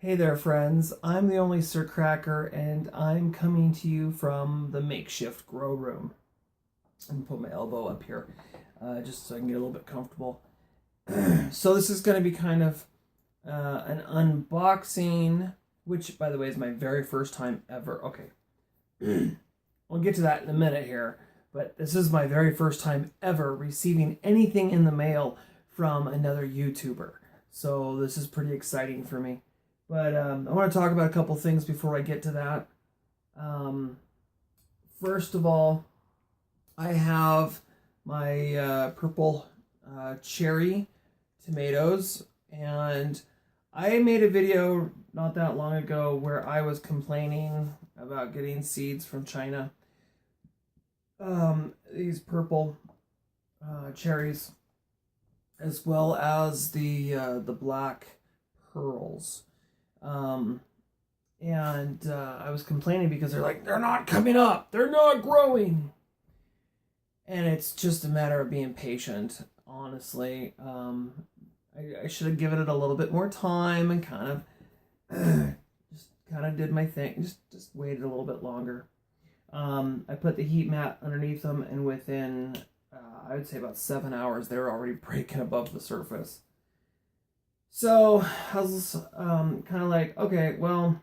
Hey there, friends. I'm the only Sir Cracker, and I'm coming to you from the makeshift grow room. I'm gonna put my elbow up here, just so I can get a little bit comfortable. So this is going to be kind of an unboxing, which, by the way, is my very first time ever. Okay, we'll get to that in a minute here, but this is my very first time ever receiving anything in the mail from another YouTuber. So this is pretty exciting for me. But I want to talk about a couple things before I get to that. First of all, I have my purple cherry tomatoes, and I made a video not that long ago where I was complaining about getting seeds from China. These purple cherries, as well as the black pearls. I was complaining because they're not coming up, they're not growing, and it's just a matter of being patient. Honestly, I should have given it a little bit more time and just kind of did my thing. Just waited a little bit longer. I put the heat mat underneath them, and within I would say about 7 hours, they were already breaking above the surface. So I was kind of like, okay, well,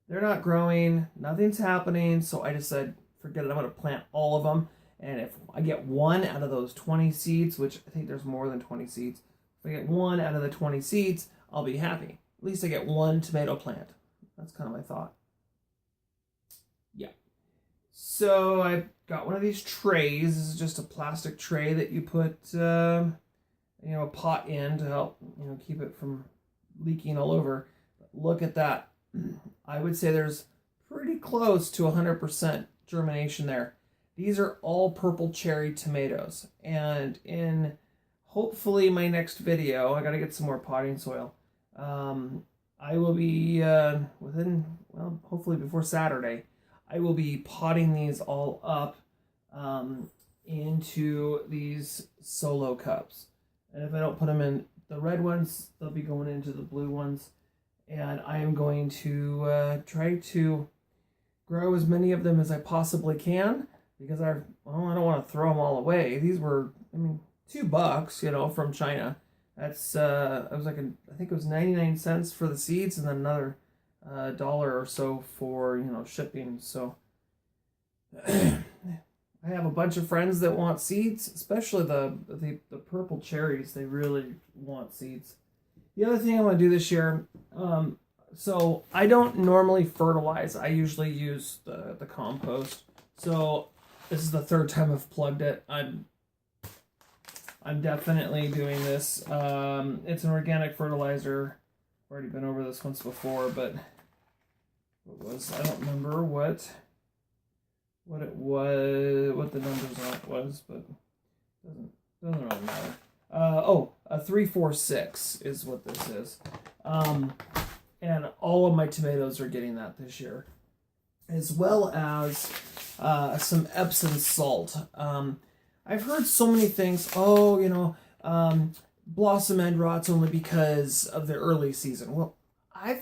they're not growing, nothing's happening. So I just said, forget it, I'm going to plant all of them. And if I get one out of those 20 seeds, which I think there's more than 20 seeds, if I get one out of the 20 seeds, I'll be happy. At least I get one tomato plant. That's kind of my thought. Yeah. So I got one of these trays. This is just a plastic tray that you put a pot in to help, keep it from leaking all over. But look at that. I would say there's pretty close to 100% germination there. These are all purple cherry tomatoes. And in hopefully my next video, I got to get some more potting soil. I will be hopefully before Saturday, I will be potting these all up into these solo cups. And if I don't put them in the red ones, they'll be going into the blue ones. And I am going to try to grow as many of them as I possibly can, because I don't want to throw them all away. These were, $2, from China. That's I think it was 99 cents for the seeds, and then another dollar or so for shipping. So I have a bunch of friends that want seeds, especially the purple cherries. They really want seeds. The other thing I want to do this year, so I don't normally fertilize. I usually use the compost. So this is the third time I've plugged it. I'm definitely doing this. It's an organic fertilizer. I've already been over this once before, but I don't remember what it was, what the numbers on it was, but doesn't really matter. A 346 is what this is. And all of my tomatoes are getting that this year, as well as some Epsom salt. I've heard so many things. Blossom end rots only because of the early season. Well, I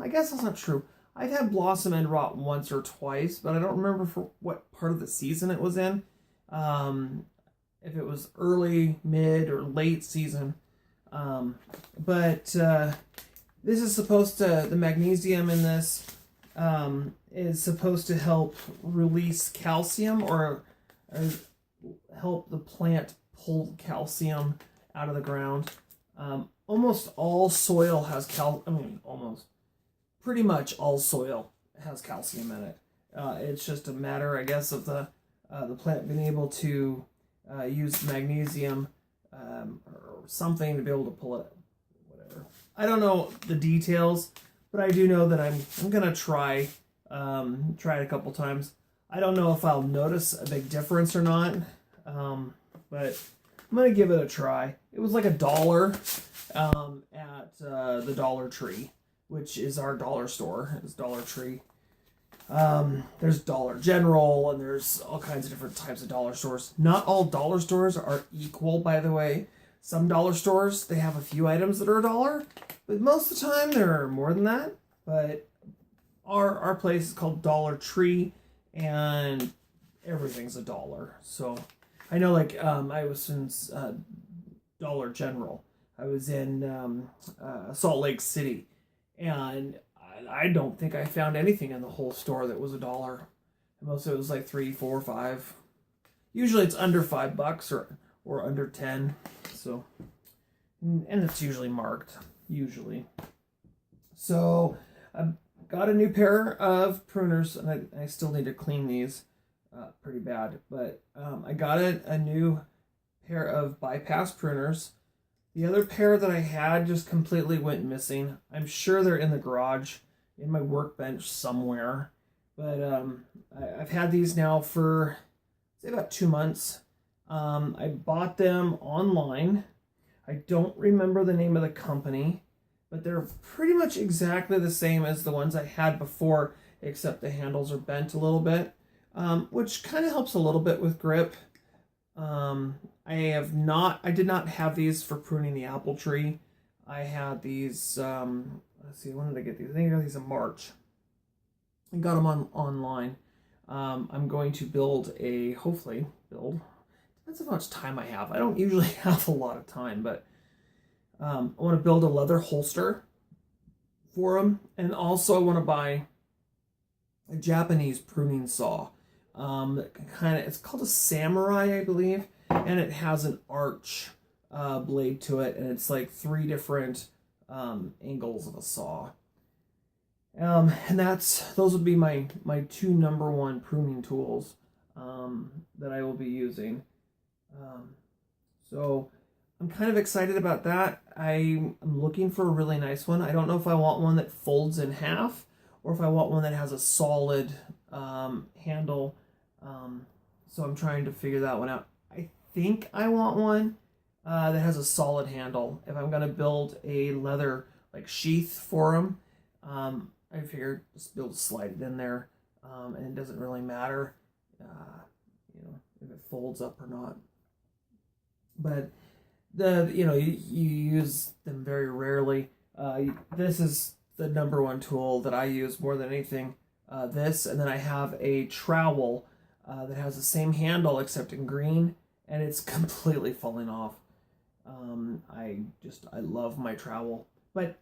guess that's not true. I've had blossom end rot once or twice, but I don't remember for what part of the season it was in. If it was early, mid, or late season. But this is supposed to, the magnesium in this is supposed to help release calcium or help the plant pull calcium out of the ground. Almost all soil has pretty much all soil has calcium in it. It's just a matter, I guess, of the plant being able to use magnesium or something to be able to pull it. Whatever. I don't know the details, but I do know that I'm gonna try it a couple times. I don't know if I'll notice a big difference or not, but I'm gonna give it a try. It was like $1 at the Dollar Tree, which is our dollar store. It's Dollar Tree. There's Dollar General, and there's all kinds of different types of dollar stores. Not all dollar stores are equal, by the way. Some dollar stores, they have a few items that are $1, but most of the time there are more than that. But our place is called Dollar Tree, and everything's $1. So I know, like, I was in Dollar General. I was in Salt Lake City, and I don't think I found anything in the whole store that was $1. Most of it was like 3, 4, 5. Usually it's under $5 or under 10. So, and it's usually marked, usually. So I got a new pair of pruners, and I still need to clean these pretty bad. But I got a new pair of bypass pruners. The other pair that I had just completely went missing. I'm sure they're in the garage, in my workbench somewhere. But I've had these now for, say, about 2 months. I bought them online. I don't remember the name of the company, but they're pretty much exactly the same as the ones I had before, except the handles are bent a little bit, which kind of helps a little bit with grip. I did not have these for pruning the apple tree. I had these, let's see, when did I get these? I think I got these in March. I got them online. I'm going to hopefully build, depends on how much time I have. I don't usually have a lot of time, but I want to build a leather holster for them. And also I want to buy a Japanese pruning saw. It's called a samurai, I believe, and it has an arch blade to it, and it's like 3 different angles of a saw. And those would be my 2 number 1 pruning tools that I will be using. So I'm kind of excited about that. I'm looking for a really nice one. I don't know if I want one that folds in half or if I want one that has a solid handle. So I'm trying to figure that one out. I think I want one that has a solid handle. If I'm going to build a leather like sheath for them, I figured just be able to slide it in there, and it doesn't really matter, if it folds up or not. But you use them very rarely. This is the number 1 tool that I use more than anything. This, and then I have a trowel that has the same handle except in green, and it's completely falling off. I love my trowel, but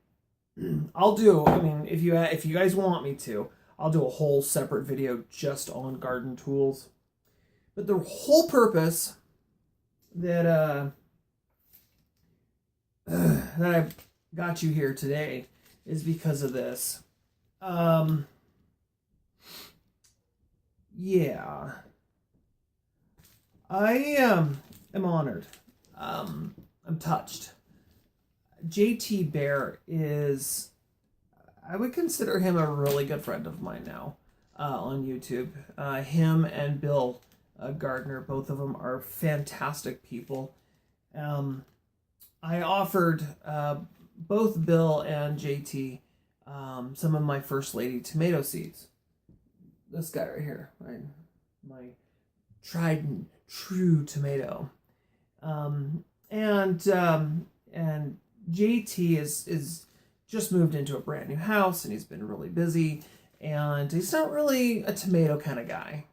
if you guys want me to, I'll do a whole separate video just on garden tools. But the whole purpose that that I got you here today is because of this. Yeah. I am honored. I'm touched. JT Bear is, I would consider him a really good friend of mine now on YouTube. Him and Bill Gardner, both of them are fantastic people. I offered both Bill and JT some of my First Lady tomato seeds. This guy right here, my tried and true tomato. And JT is just moved into a brand new house, and he's been really busy, and he's not really a tomato kind of guy.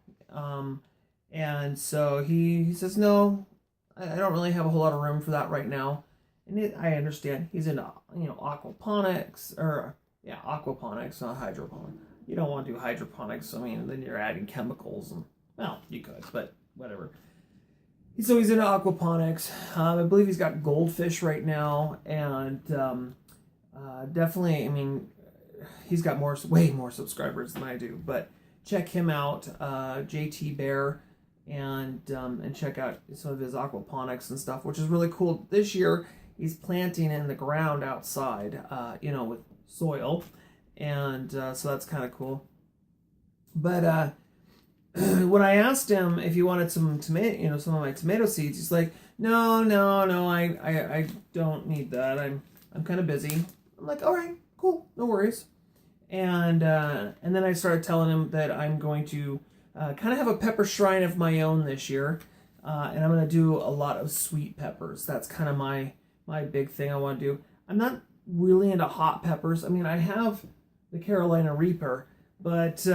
And so he says, no, I don't really have a whole lot of room for that right now. And I understand. He's into, aquaponics, aquaponics, not hydroponics. You don't want to do hydroponics. Then you're adding chemicals, and, well, you could, but whatever. So he's into aquaponics. I believe he's got goldfish right now, and definitely, he's got way more subscribers than I do. But check him out, JT Bear, and check out some of his aquaponics and stuff, which is really cool. This year, he's planting in the ground outside, with soil, and so that's kind of cool. But when I asked him if he wanted some tomato, some of my tomato seeds, he's like, no, I don't need that. I'm kind of busy. I'm like, all right, cool, no worries. And then I started telling him that I'm going to kind of have a pepper shrine of my own this year, and I'm going to do a lot of sweet peppers. That's kind of my big thing I want to do. I'm not really into hot peppers. I mean, I have the Carolina Reaper, but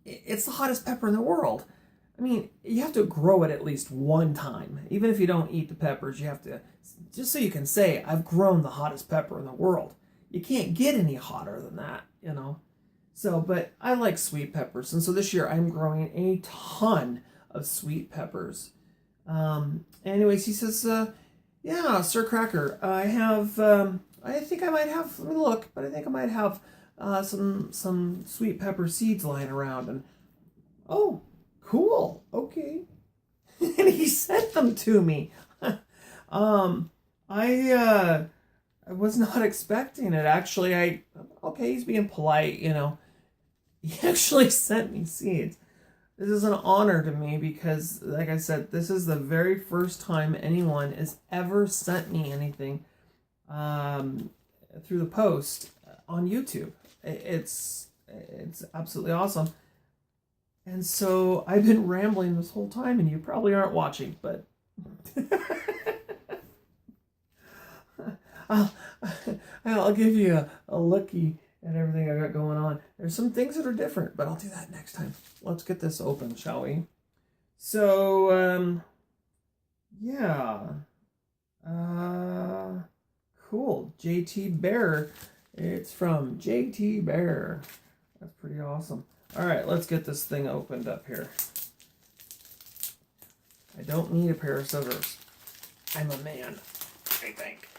it's the hottest pepper in the world. I mean, you have to grow it at least one time. Even if you don't eat the peppers, you have to, just so you can say, I've grown the hottest pepper in the world. You can't get any hotter than that, you know. So, but I like sweet peppers. And so this year I'm growing a ton of sweet peppers. Anyways, he says, yeah, Sir Cracker, I have, I think I might have, let me look, but I think I might have some sweet pepper seeds lying around. And, oh, cool, okay. And he sent them to me. I was not expecting it. Actually, okay, he's being polite, you know. He actually sent me seeds. This is an honor to me because, like I said, this is the very first time anyone has ever sent me anything through the post on YouTube. It's absolutely awesome. And so I've been rambling this whole time, and you probably aren't watching, but I'll give you a looky at everything I got going on. There's some things that are different, but I'll do that next time. Let's get this open, shall we? So, yeah. Cool. JT Bear. It's from JT Bear. That's pretty awesome. All right, let's get this thing opened up here. I don't need a pair of scissors. I'm a man, I think.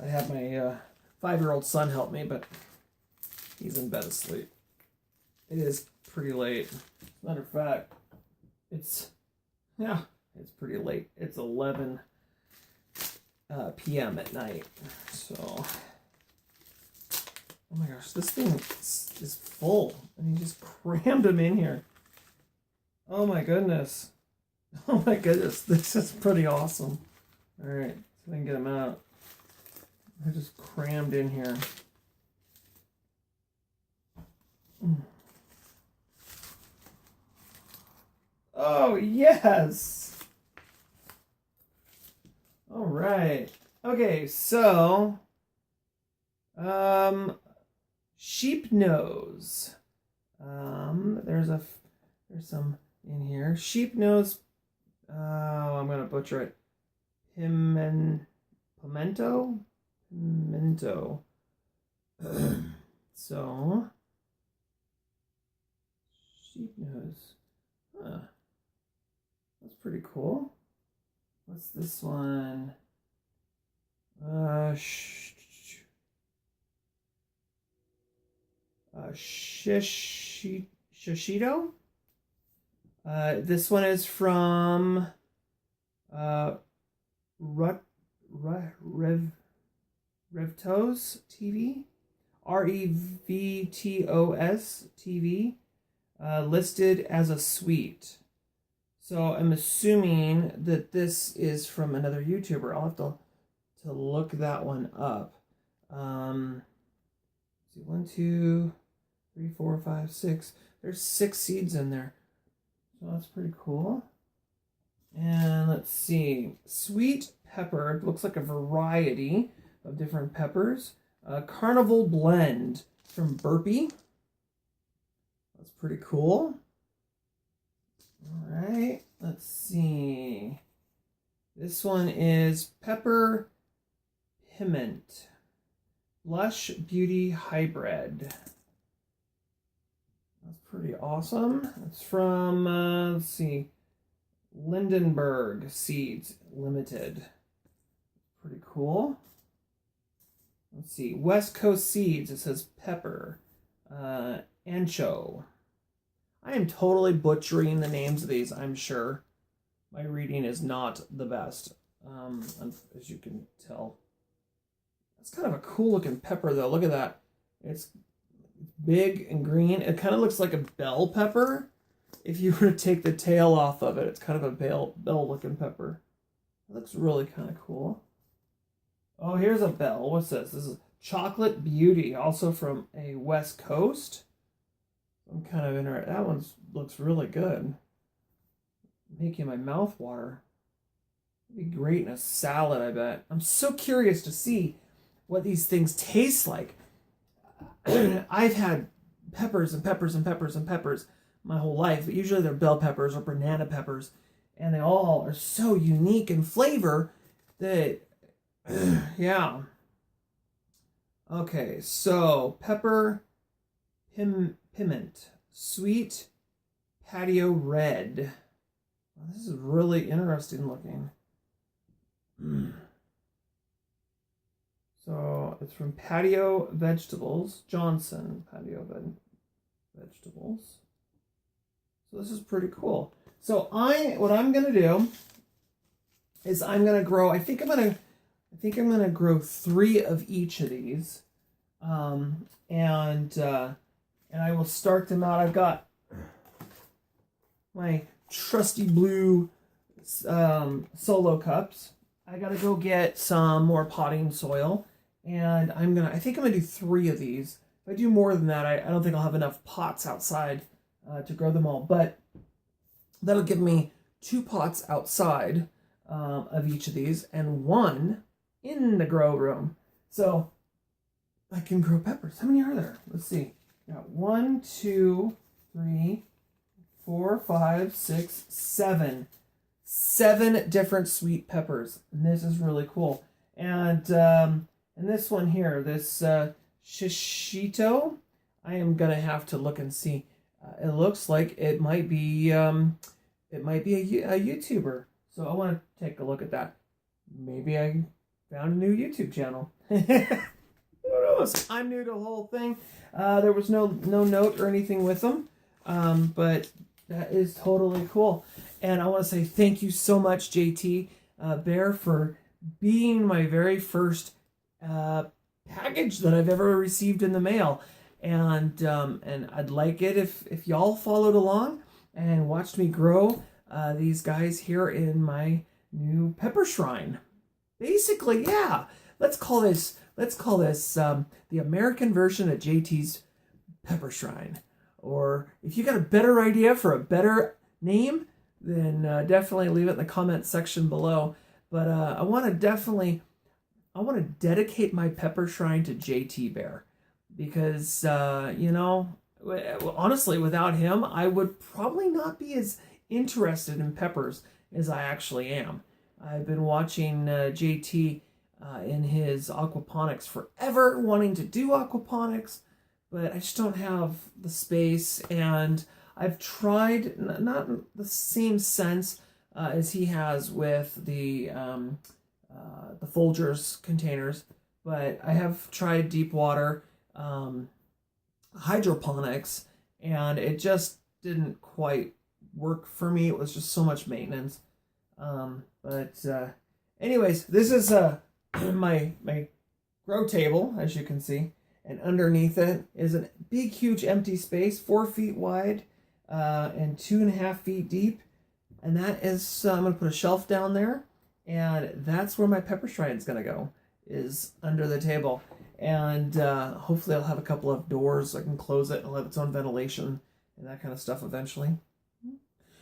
I had my 5-year-old son help me, but he's in bed asleep. It is pretty late. Matter of fact, it's pretty late. It's 11 p.m. at night. So, oh my gosh, this thing is full, and he just crammed them in here. Oh my goodness. Oh my goodness, this is pretty awesome. All right, so I can get them out. They're just crammed in here. Oh, yes! All right. Okay, so, sheep nose. There's some in here. Sheep nose, I'm gonna butcher it. Pimento? So, sheep nose. Huh. That's pretty cool. What's this one? Shishito. This one is from Revtos TV, Revtos TV, listed as a sweet. So I'm assuming that this is from another YouTuber. I'll have to look that one up. See, 1, 2, 3, 4, 5, 6. There's 6 seeds in there. So that's pretty cool. And let's see. Sweet pepper. It looks like a variety of different peppers. Carnival blend from Burpee. That's pretty cool. All right, let's see. This one is Pepper Piment Blush Beauty Hybrid. That's pretty awesome. It's from, let's see, Lindenberg Seeds Limited. Pretty cool. Let's see, West Coast Seeds. It says pepper. Ancho. I am totally butchering the names of these, I'm sure. My reading is not the best, as you can tell. It's kind of a cool looking pepper, though. Look at that. It's big and green. It kind of looks like a bell pepper. If you were to take the tail off of it, it's kind of a bell looking pepper. It looks really kind of cool. Oh, here's a bell. What's this? This is Chocolate Beauty, also from a West Coast. I'm kind of interested. That one looks really good. Making my mouth water. It'd be great in a salad, I bet. I'm so curious to see what these things taste like. I've had peppers and peppers and peppers and peppers my whole life, but usually they're bell peppers or banana peppers, and they all are so unique in flavor that, yeah. Okay, so pepper, piment, sweet, patio red. Well, this is really interesting looking. So it's from Patio Vegetables, Johnson Patio Vegetables. So this is pretty cool. So what I'm gonna do is I'm gonna grow. I think I'm gonna grow 3 of each of these, and I will start them out. I've got my trusty blue solo cups. I gotta go get some more potting soil, and I think I'm gonna do 3 of these. If I do more than that, I don't think I'll have enough pots outside to grow them all, but that'll give me 2 pots outside of each of these and 1 in the grow room. So I can grow peppers. How many are there? Let's see. Got 1, 2, 3, 4, 5, 6, 7. 7 different sweet peppers, and this is really cool. And this one here, this shishito, I am gonna have to look and see. It looks like it might be a YouTuber, so I want to take a look at that. Maybe I found a new YouTube channel. Who knows? I'm new to the whole thing. There was no note or anything with them, but that is totally cool. And I want to say thank you so much, JT Bear, for being my very first package that I've ever received in the mail. And I'd like it if y'all followed along and watched me grow these guys here in my new pepper shrine. Basically, yeah. Let's call this the American version of JT's pepper shrine. Or if you got a better idea for a better name, then definitely leave it in the comment section below. But I want to dedicate my pepper shrine to JT Bear, because honestly, without him, I would probably not be as interested in peppers as I actually am. I've been watching JT in his aquaponics forever, wanting to do aquaponics, but I just don't have the space, and I've tried, not in the same sense as he has with the Folgers containers, but I have tried deep water hydroponics, and it just didn't quite work for me. It was just so much maintenance. Anyways, this is my grow table, as you can see, and underneath it is a big, huge empty space, 4 feet wide and 2.5 feet deep. And that is, I'm going to put a shelf down there, and that's where my pepper shrine is going to go, is under the table. And hopefully I'll have a couple of doors so I can close it and it'll have its own ventilation and that kind of stuff eventually.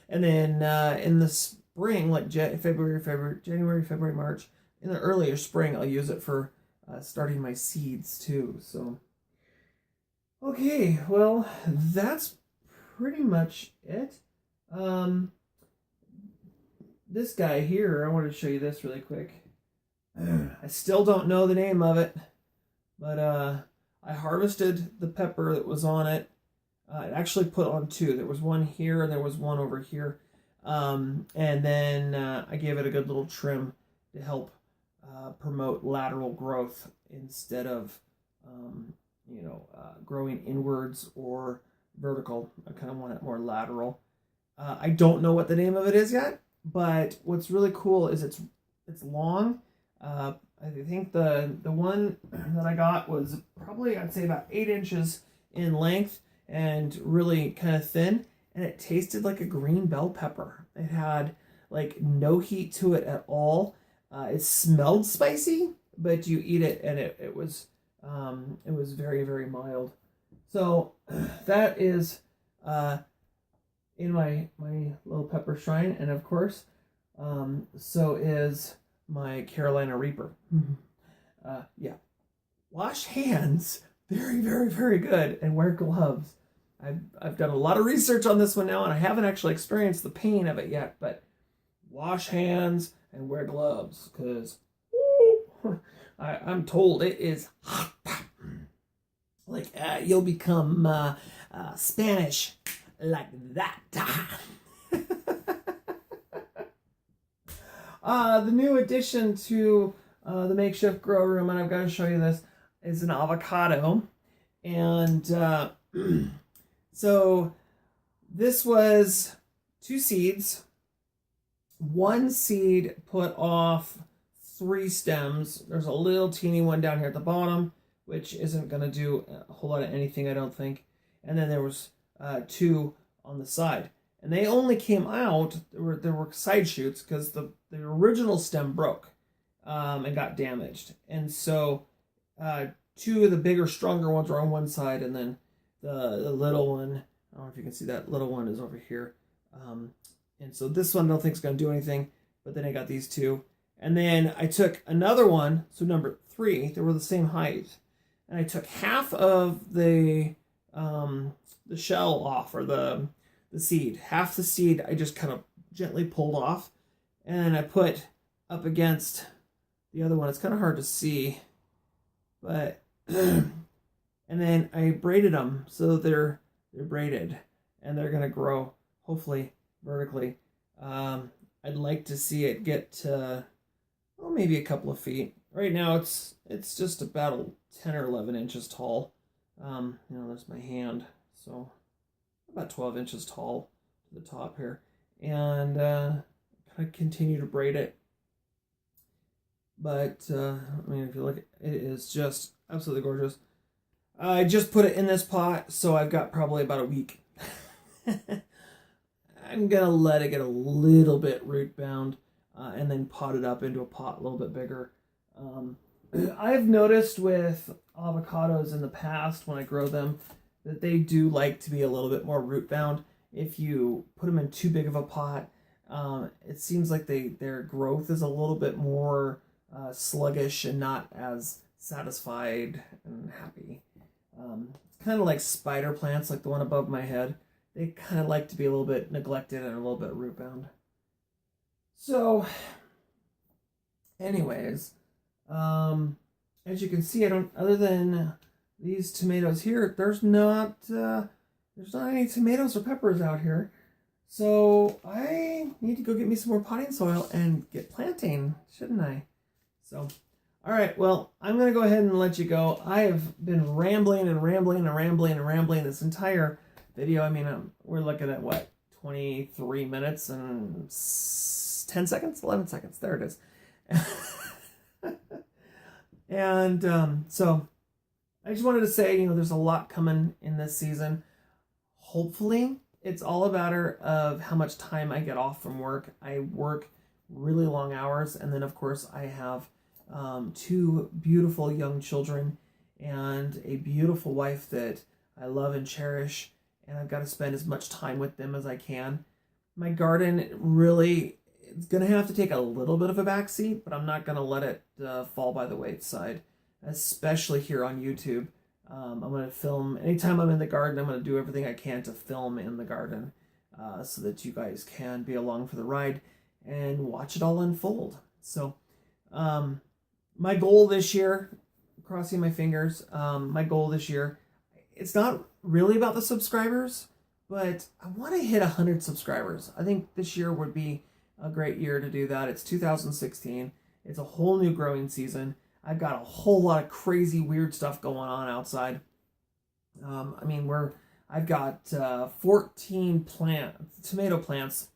And then in the spring, like January, February, March, in the earlier spring, I'll use it for starting my seeds too. So, okay, well, that's pretty much it. This guy here, I wanted to show you this really quick. I still don't know the name of it, but I harvested the pepper that was on it. I actually put on 2. There was one here and there was one over here. And then I gave it a good little trim to help promote lateral growth instead of, growing inwards or vertical. I kind of want it more lateral. I don't know what the name of it is yet, but what's really cool is it's long. I think the one that I got was probably, I'd say, about 8 inches in length and really kind of thin, and it tasted like a green bell pepper. It had like no heat to it at all. It smelled spicy, but you eat it and it was very, very mild. So that is in my little pepper shrine. And of course, So is my Carolina Reaper. Yeah. Wash hands. Very, very, very good. And wear gloves. I've done a lot of research on this one now, and I haven't actually experienced the pain of it yet, but wash hands and wear gloves, because I'm told it is hot. Like, you'll become Spanish like that. The new addition to the makeshift grow room, and I've got to show you this, is an avocado. And so this was 2 seeds. 1 seed put off 3 stems. There's a little teeny one down here at the bottom, which isn't going to do a whole lot of anything, I don't think. And then there was 2 on the side. And they only came out, there were side shoots, because the original stem broke and got damaged. And so 2 of the bigger, stronger ones were on one side, and then the little one, I don't know if you can see that little one is over here. And so this one I don't think is going to do anything, but then I got these 2. And then I took another one, so number 3, they were the same height. And I took half of the shell off, or the seed. Half the seed I just kind of gently pulled off, and I put up against the other one. It's kind of hard to see, but and then I braided them so they're braided, and they're gonna grow hopefully vertically. I'd like to see it get to maybe a couple of feet. Right now it's just about 10 or 11 inches tall. There's my hand, so about 12 inches tall to the top here, and kind of continue to braid it. But I mean, if you look, it is just absolutely gorgeous. I just put it in this pot, so I've got probably about a week. I'm gonna let it get a little bit root bound, and then pot it up into a pot a little bit bigger. I've noticed with avocados in the past, when I grow them, that they do like to be a little bit more root bound. If you put them in too big of a pot, it seems like their growth is a little bit more sluggish and not as satisfied and happy. It's kind of like spider plants, like the one above my head. They kind of like to be a little bit neglected and a little bit root bound. So, anyways, as you can see, other than these tomatoes here, there's not any tomatoes or peppers out here. So I need to go get me some more potting soil and get planting, shouldn't I? So, all right, well, I'm going to go ahead and let you go. I have been rambling and rambling and rambling and rambling this entire video. I mean, we're looking at, what, 23 minutes and 10 seconds? 11 seconds. There it is. And so I just wanted to say, there's a lot coming in this season. Hopefully, it's all a matter of how much time I get off from work. I work really long hours, and then, of course, I have 2 beautiful young children and a beautiful wife that I love and cherish, and I've got to spend as much time with them as I can. My garden really, it's going to have to take a little bit of a backseat, but I'm not going to let it fall by the wayside, especially here on YouTube. I'm going to film, anytime I'm in the garden, I'm going to do everything I can to film in the garden so that you guys can be along for the ride and watch it all unfold. So, my goal this year, crossing my fingers, my goal this year, it's not really about the subscribers, but I want to hit 100 subscribers. I think this year would be a great year to do that. It's 2016. It's a whole new growing season. I've got a whole lot of crazy, weird stuff going on outside. I've got 14 tomato plants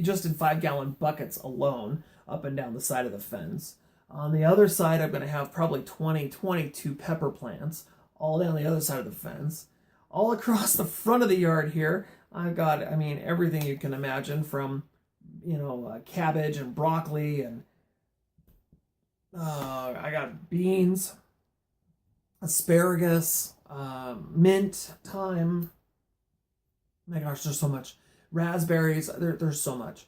just in 5-gallon buckets alone up and down the side of the fence. On the other side, I'm going to have probably 22 pepper plants all down the other side of the fence. All across the front of the yard here, I've got, everything you can imagine, from, cabbage and broccoli, and I got beans, asparagus, mint, thyme. My gosh, there's so much. Raspberries, there's so much.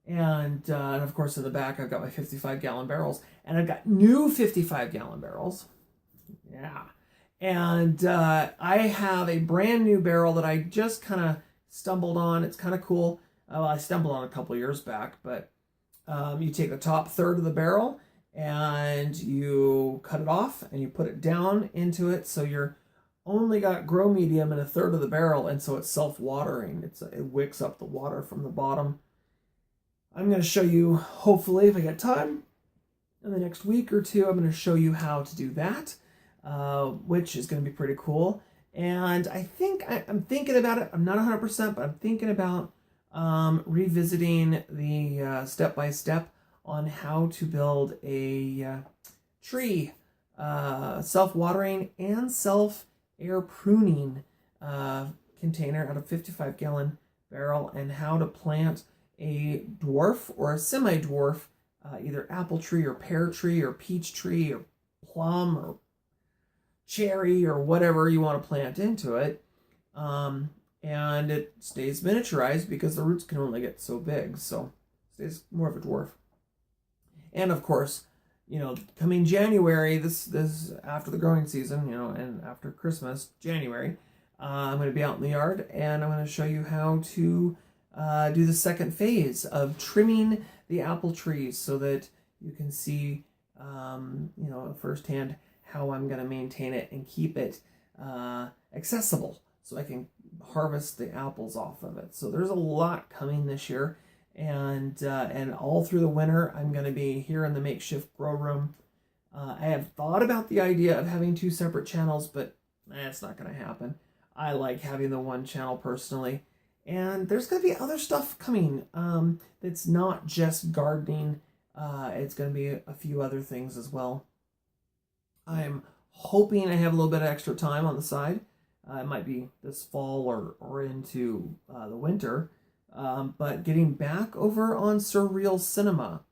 And of course in the back I've got my 55-gallon barrels, and I've got new 55-gallon barrels. Yeah. And I have a brand new barrel that I just kind of stumbled on. It's kind of cool. Well, I stumbled on a couple years back, but you take the top third of the barrel and you cut it off and you put it down into it, so you're only got grow medium in a third of the barrel, and so it's self-watering. It wicks up the water from the bottom. I'm going to show you, hopefully, if I get time, in the next week or two, I'm going to show you how to do that, which is going to be pretty cool. And I think I'm thinking about it. I'm not 100%, but I'm thinking about revisiting the step-by-step on how to build a tree, self-watering and self-air pruning container out of 55-gallon barrel, and how to plant a dwarf or a semi-dwarf, either apple tree or pear tree or peach tree or plum or cherry or whatever you want to plant into it. And it stays miniaturized because the roots can only get so big, so it stays more of a dwarf. And of course, coming January, this after the growing season, and after Christmas, January, I'm going to be out in the yard, and I'm going to show you how to do the second phase of trimming the apple trees, so that you can see, firsthand how I'm going to maintain it and keep it accessible, so I can harvest the apples off of it. So there's a lot coming this year, and all through the winter I'm going to be here in the makeshift grow room. I have thought about the idea of having 2 separate channels, but that's not going to happen. I like having the one channel personally, and there's going to be other stuff coming that's not just gardening. It's going to be a few other things as well. I'm hoping I have a little bit of extra time on the side. It might be this fall or into the winter. But getting back over on Surreal Cinema.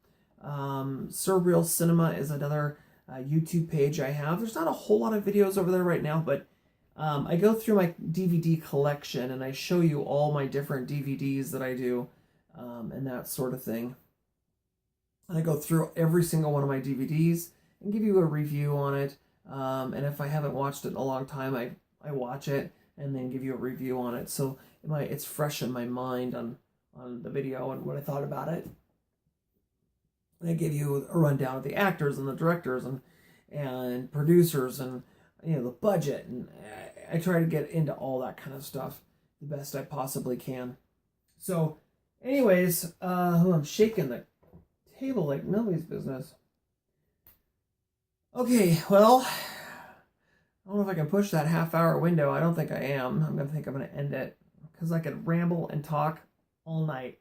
Surreal Cinema is another YouTube page I have. There's not a whole lot of videos over there right now, but I go through my DVD collection and I show you all my different DVDs that I do, and that sort of thing. And I go through every single one of my DVDs and give you a review on it. And if I haven't watched it in a long time, I watch it and then give you a review on it. So it's fresh in my mind on the video and what I thought about it. And I give you a rundown of the actors and the directors and producers and the budget, and I try to get into all that kind of stuff the best I possibly can. So anyways, I'm shaking the table like nobody's business. Okay, well, I don't know if I can push that half-hour window. I don't think I am. I'm going to end it because I could ramble and talk all night.